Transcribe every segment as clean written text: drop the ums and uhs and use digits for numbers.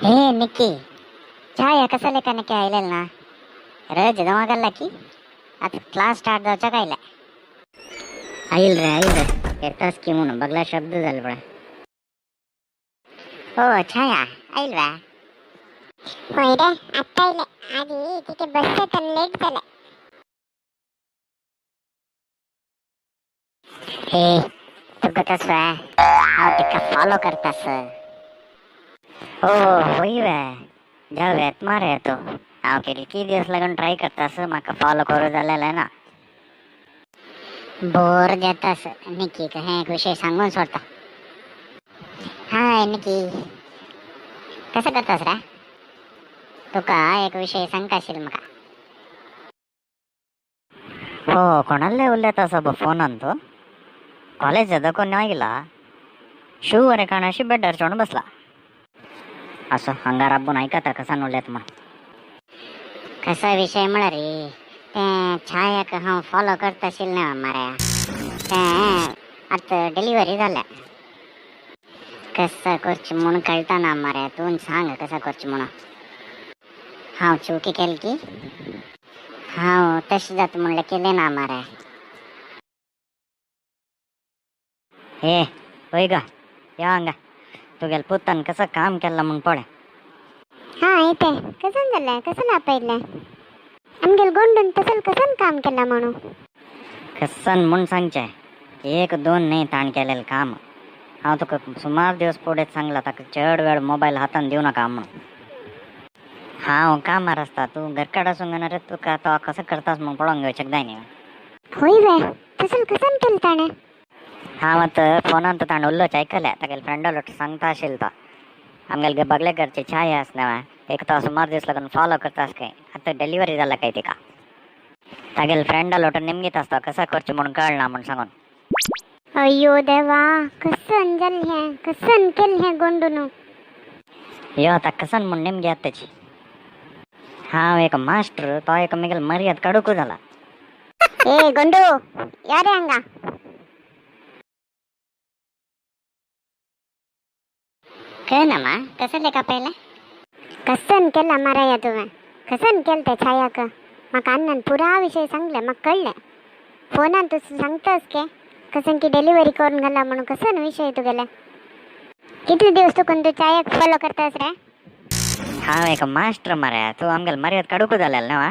हे निक्की ಚಾಯ ಕಸಲೆಕನಕ್ಕೆ ಆಯ್ಲಲ್ಲ ರಜ್ ದಮಗಲ್ಲಕ್ಕಿ ಅದು class start ದವಚ ಕಾಯಿಲ್ಲ ಆಯಿಲ್ರೆ ಎತ್ತ ಸ್ಕೀಮುನು ಬಗ್ಲ ಶಬ್ದದಲ್ಲಿ ಬಿಡ ಓ ಛಾಯ ಆಯಿಲ್ವಾ ಹೋಯ್ರೆ ಅತ್ತ ಇಲ್ಲ ಆಗಿ ಇದಕ್ಕೆ ಬಸ್ ಲೇಟ್ झाले हे तुका कसं हा तिका फॉलो करतास हो होई वे जाऊयात मारे येतो हांव किती दिवस लागून ट्राय करतास म्हाका फॉलो करू जालेले ना बोर जातास निकी हे एक विषय सांगून सोडता हाय निकी कसं करतास रे तुका एक विषय सांगता आशिल म्हाका हो कोणाले उलयतास फोनान तू कॉलेज दाखवून ಆಗಿಲ್ಲ शू वरे कानाशी बेड हरचोण बसला असं हंगार आबून ऐकता कसा उलयत म्हण कसा विषय म्हणा रे ते छायाक हांव फॉलो करता आशिल्लें ना माऱ्या ते आतां डिलिव्हरी जाल्या कसा करची म्हूण कळटा ना माऱ्या तूं सांग कसा करची म्हणून हांव चुकी केली की हांव तशें जाता म्हणलें केलें ना माऱ्या हे होय गा या हंगा तुगेल पुतान कसं काम केलं मग पळे हा येते कसं झालं कसं ना पहिले आमगेल गोंडून तसं कसं काम केला म्हणून कसन म्हूण सांगचें एक दोन न्ही ताण केलेलें काम हांव तुका सुमार दिवस फुडें सांगलां ताका चड वेळ मोबायल हातान दिवं नाका म्हणून हांव कामार आसता तूं घरकाड आसूंक जाणार तुका तो कसो करतास म्हूण पळोवंक घेवचें जाय न्ही होय वे तसं कसं केलं ताणे हांव आतां फोनान ताणें उल्लोच आयकलें तागेले फ्रेंडा सांगता आशिल्लो तो आमगेले बगले घरची छाया आसना एक तो सुमार दीस लागून फॉलो करतास काय आतां डिलिव्हरी जाला काय तिका तागेले फ्रेंडा लोट निमगीत आसता कसं करचें म्हूण कळना म्हूण सांगून अय्यो देवा कसं जालें हें कसं केलें हें गोंडून यो आतां कसन म्हूण निमगी आतां तेची हांव एक मास्टर तो एक म्हगेल मर्याद काडूंक जाला ए गोंडू या रे हंगा कळना मा कसं लेका पयलें कसं केला माराया तुवें कसं केलं ते छायाक म्हाका अण्णान पुरा विषय सांगले म्हाका कळलें फोनान तू सांगतास के कसं की डिलिव्हरी करून घाला म्हणून कसं विषय तुगेले कितले दिवस तुकून तू छायाक फॉलो करतास रे हांव एक मास्टर मरे तूं आमगेल मर्याद काडूंक जालें ना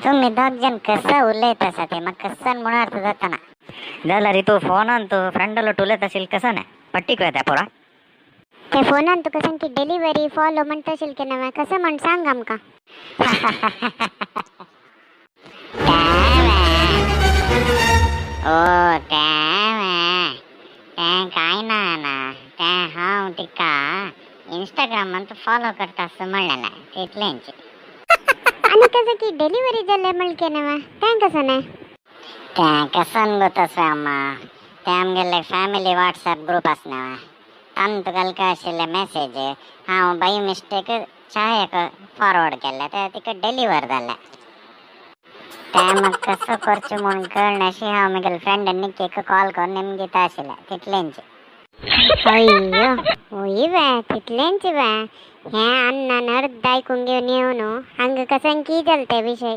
तुमी दोग जन कसं उलयतासा ते म्हाका कसन म्हूण अर्थ जाता ना जाल्यार तूं फोनान तूं फ्रेंडा लोट उलयत आशिल कसं न्ही पट्टीक वेता पुरा ते फोनान तुका सांग की डिलिव्हरी फॉलो म्हणटा आशिल की नव्हे कसं म्हण सांग आमकां ओ तें कांय ना तें हांव तिका इंस्टाग्रामान फॉलो करता असं म्हणलें तितलेंच आणि कसं की डिलिव्हरी जाले म्हण की नव्हे तें कसं नाही तें कसन गोतस अम्मा तें आमगेले फॅमिली व्हॉट्सॲप ग्रुप आसना तान तुगेलें काय आशिल्लें मेसेज हांव बाय मिस्टेक छायाक फॉरवर्ड केल्लें तें तिका डिलिव्हर जालें तें म्हाका कसो करचें म्हूण कळनाशी हांव म्हगेले फ्रेंड निक्कीक कॉल करून निमगीत आशिल्लें तितलेंच अय्यो होय वे तितलेंच वे हें अण्णान अर्ध आयकून घेवन येव न्हू हांगा कसं की जालें ते विशय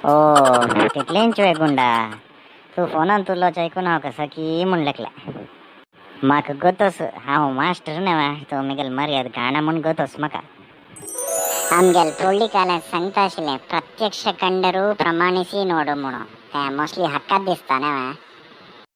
ओ तितलेंच वे गुंडा तूं फोनान तुलोच आयकून हांव कसो की म्हूण लेखलें म्हाका गोतोस हांव मास्टर न्हय तूं म्हगेल मर्याद घाणा म्हूण गोतोस म्हाका आमगेल पडली काल्यान सांगता आशिल्लें प्रत्यक्ष कंडरू प्रमाणिसी नोडू म्हणून तें मोस्टली हक्कात दिसता न्हय